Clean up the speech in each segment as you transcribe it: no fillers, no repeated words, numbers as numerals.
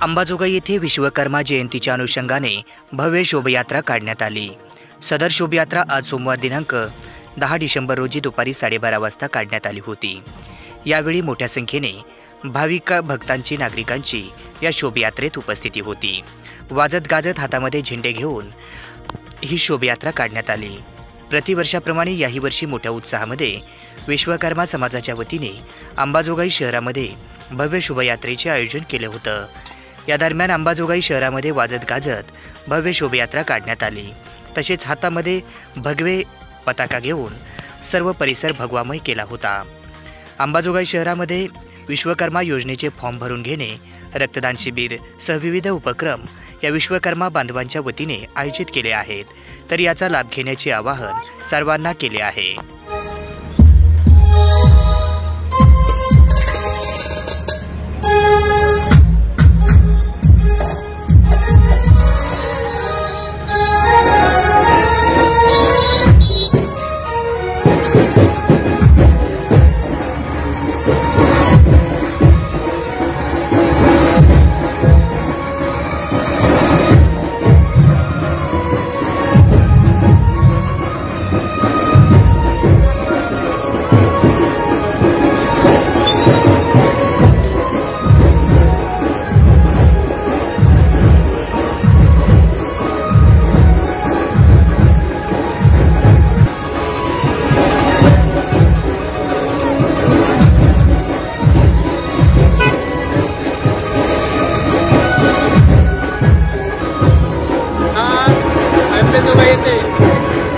अंबाजोगाई येथे विश्वकर्मा जयंतीच्या अनुषंगाने भव्य शोभायात्रा काढण्यात आली। सदर शोभायात्रा आज सोमवार दिनांक 10 डिसेंबर रोजी दुपारी 12:30 वाजता काढण्यात आली होती। यावेळी मोठ्या संख्येने भाविक भक्तांची नागरिकांची या शोभायात्रेत उपस्थिती होती। वाजत गाजत हातामध्ये झेंडे घेऊन ही शोभायात्रा काढण्यात आली। प्रतिवर्षाप्रमाणे याही वर्षी मोठ्या उत्साहामध्ये विश्वकर्मा समाजाच्या वतीने अंबाजोगाई शहरामध्ये भव्य शोभायात्रेचे आयोजन केले होतं। या दरम्यान अंबाजोगाई शहरामध्ये वाजत गाजत भव्य शोभायात्रा काढण्यात आली। तसेच हातामध्ये भगवे पताका घेऊन सर्व परिसर भगवामय केला होता। अंबाजोगाई शहरामध्ये विश्वकर्मा योजनेचे फॉर्म भरून घेणे, रक्तदान शिबिर सह विविध उपक्रम या विश्वकर्मा बांधवांच्या वतीने आयोजित केले आहेत। तर याचा लाभ घेण्याचे आवाहन सर्वांना केले आहे।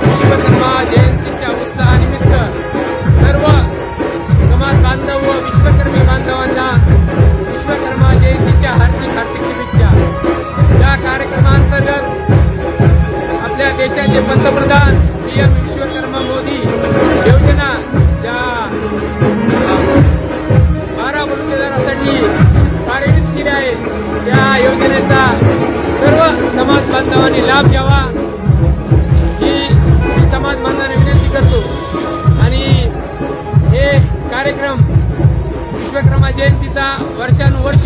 विश्वकर्मा जयंतीच्या उत्सवानिमित्त सर्व समाज बांधव व विश्वकर्मी बांधवांना विश्वकर्मा जयंतीच्या हार्दिक शुभेच्छा। या कार्यक्रमांतर्गत आपल्या देशाचे पंतप्रधान PM विश्वकर्मा मोदी योजना ज्या 12 गुंठेदारांसाठी कार्यरत केली आहे, त्या योजनेचा सर्व समाज बांधवांनी लाभ घ्यावा समाज बांधवांना विनंती करतो। आणि हे कार्यक्रम विश्वकर्मा जयंतीचा वर्षानुवर्ष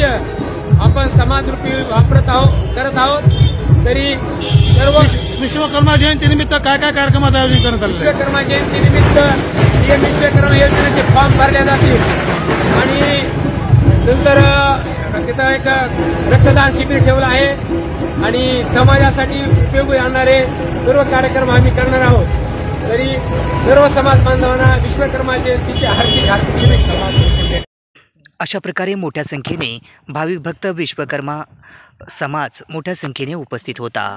आपण समाजरूपी करत आहोत। तरी सर्व विश्वकर्मा जयंती निमित्त काय काय कार्यक्रमाचं आयोजन करण्यात आलं? विश्वकर्मा जयंती निमित्त PM विश्वकर्मा योजनेचे फॉर्म भरले जातील आणि नंतर तिथं एक रक्तदान शिबिर ठेवलं आहे आणि समाजासाठी उपयोगी आणणारे सर्व कार्यक्रम आम्ही करणार आहोत। तरी सर्व समाज बांधवांना विश्वकर्मा जयंतीची हार्दिक शुभेच्छा। अशा प्रकारे मोठ्या संख्येने भाविक भक्त विश्वकर्मा समाज मोठ्या संख्येने उपस्थित होता।